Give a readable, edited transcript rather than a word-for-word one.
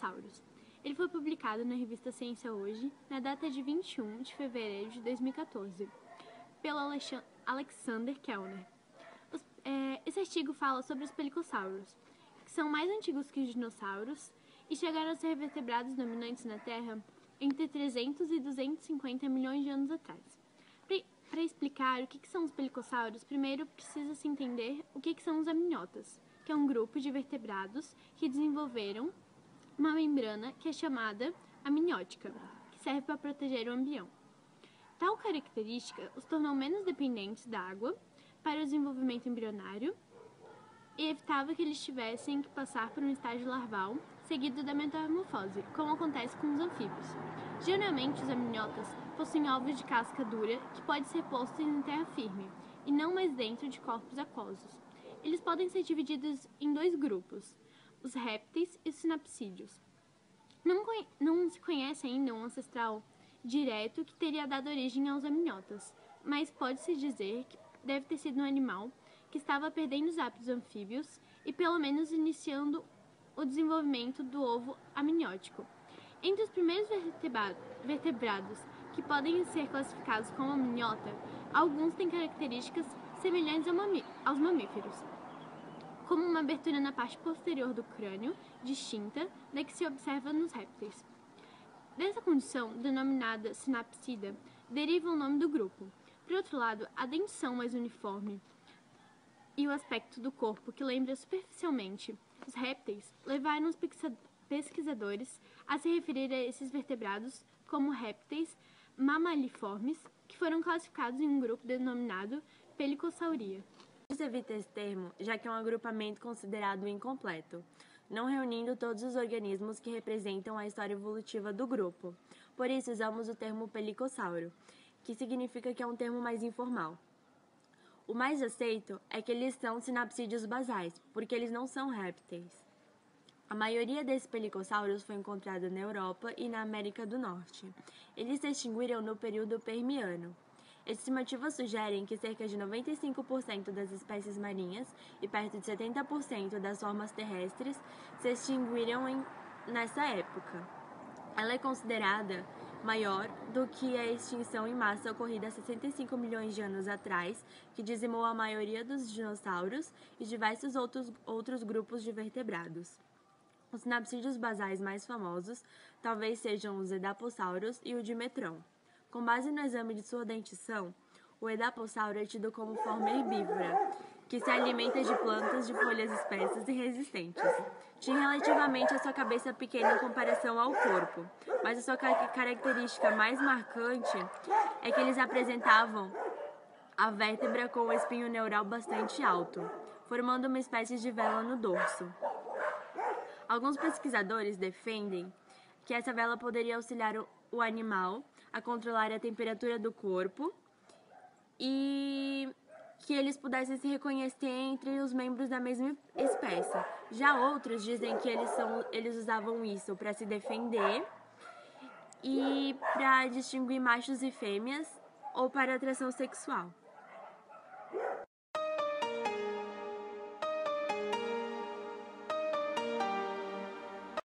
Pelicossauros. Ele foi publicado na revista Ciência Hoje, na data de 21 de fevereiro de 2014, pelo Alexander Kellner. Esse artigo fala sobre os pelicossauros, que são mais antigos que os dinossauros e chegaram a ser vertebrados dominantes na Terra entre 300 e 250 milhões de anos atrás. Para explicar o que são os pelicossauros, primeiro precisa-se entender o que são os amniotas, que é um grupo de vertebrados que desenvolveram uma membrana que é chamada amniótica, que serve para proteger o embrião. Tal característica os tornou menos dependentes da água para o desenvolvimento embrionário e evitava que eles tivessem que passar por um estágio larval seguido da metamorfose, como acontece com os anfíbios. Geralmente, os amniotas possuem ovos de casca dura que podem ser postos em terra firme e não mais dentro de corpos aquosos. Eles podem ser divididos em dois grupos, os répteis e os sinapsídeos. Não se conhece ainda um ancestral direto que teria dado origem aos amniotas, mas pode-se dizer que deve ter sido um animal que estava perdendo os hábitos anfíbios e pelo menos iniciando o desenvolvimento do ovo amniótico. Entre os primeiros vertebrados que podem ser classificados como amniota, alguns têm características semelhantes aos mamíferos, como uma abertura na parte posterior do crânio, distinta da que se observa nos répteis. Dessa condição, denominada sinapsida, deriva o nome do grupo. Por outro lado, a dentição mais uniforme e o aspecto do corpo que lembra superficialmente os répteis levaram os pesquisadores a se referir a esses vertebrados como répteis mamaliformes, que foram classificados em um grupo denominado Pelicosauria. Se evita esse termo, já que é um agrupamento considerado incompleto, não reunindo todos os organismos que representam a história evolutiva do grupo. Por isso, usamos o termo pelicossauro, que significa que é um termo mais informal. O mais aceito é que eles são sinapsídeos basais, porque eles não são répteis. A maioria desses pelicossauros foi encontrada na Europa e na América do Norte. Eles se extinguiram no período Permiano. Estimativas sugerem que cerca de 95% das espécies marinhas e perto de 70% das formas terrestres se extinguiram nessa época. Ela é considerada maior do que a extinção em massa ocorrida há 65 milhões de anos atrás, que dizimou a maioria dos dinossauros e diversos outros grupos de vertebrados. Os sinapsídeos basais mais famosos talvez sejam os edapossauros e o dimetron. Com base no exame de sua dentição, o edapossauro é tido como forma herbívora, que se alimenta de plantas de folhas espessas e resistentes. Tinha relativamente a sua cabeça pequena em comparação ao corpo, mas a sua característica mais marcante é que eles apresentavam a vértebra com o espinho neural bastante alto, formando uma espécie de vela no dorso. Alguns pesquisadores defendem que essa vela poderia auxiliar o animal a controlar a temperatura do corpo e que eles pudessem se reconhecer entre os membros da mesma espécie. Já outros dizem que eles usavam isso para se defender e para distinguir machos e fêmeas ou para atração sexual.